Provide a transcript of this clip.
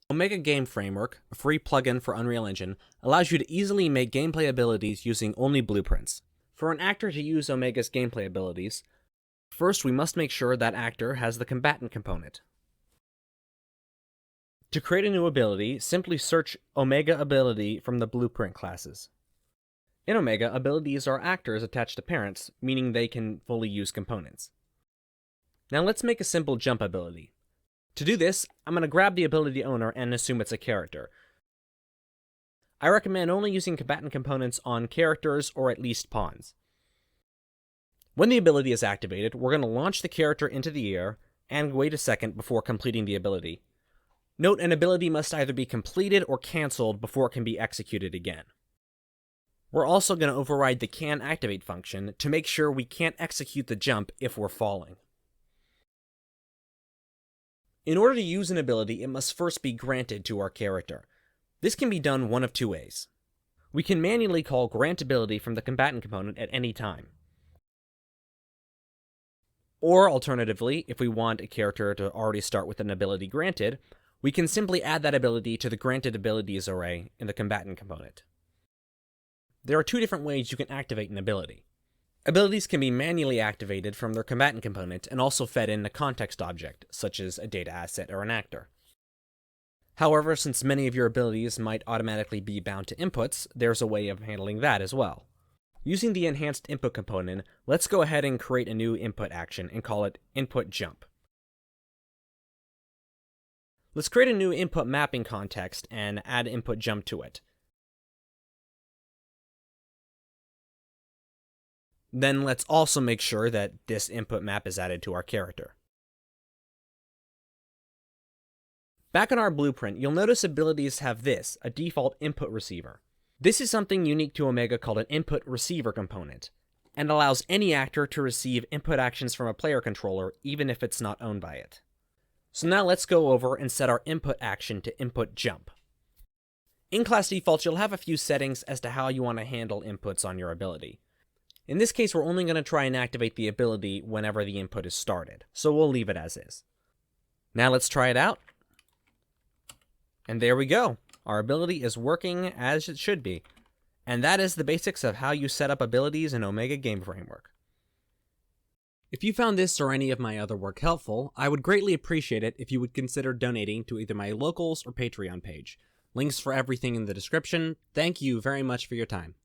Omega Game Framework, a free plugin for Unreal Engine, allows you to easily make gameplay abilities using only blueprints. For an actor to use Omega's gameplay abilities, first we must make sure that actor has the combatant component. To create a new ability, simply search Omega ability from the blueprint classes. In Omega, abilities are actors attached to parents, meaning they can fully use components. Now let's make a simple jump ability. To do this, I'm going to grab the ability owner and assume it's a character. I recommend only using combatant components on characters or at least pawns. When the ability is activated, we're going to launch the character into the air and wait a second before completing the ability. Note, an ability must either be completed or cancelled before it can be executed again. We're also going to override the can activate function to make sure we can't execute the jump if we're falling. In order to use an ability, it must first be granted to our character. This can be done one of two ways. We can manually call grant ability from the combatant component at any time. Or alternatively, if we want a character to already start with an ability granted, we can simply add that ability to the granted abilities array in the combatant component. There are two different ways you can activate an ability. Abilities can be manually activated from their combatant component and also fed in a context object, such as a data asset or an actor. However, since many of your abilities might automatically be bound to inputs, there's a way of handling that as well. Using the enhanced input component, let's go ahead and create a new input action and call it input jump. Let's create a new input mapping context and add input jump to it. Then let's also make sure that this input map is added to our character. Back in our blueprint, you'll notice abilities have this, a default input receiver. This is something unique to Omega called an input receiver component, and allows any actor to receive input actions from a player controller even if it's not owned by it. So now let's go over and set our input action to input jump. In class defaults, you'll have a few settings as to how you want to handle inputs on your ability. In this case, we're only going to try and activate the ability whenever the input is started, so we'll leave it as is. Now let's try it out. And there we go. Our ability is working as it should be. And that is the basics of how you set up abilities in Omega Game Framework. If you found this or any of my other work helpful, I would greatly appreciate it if you would consider donating to either my Locals or Patreon page. Links for everything in the description. Thank you very much for your time.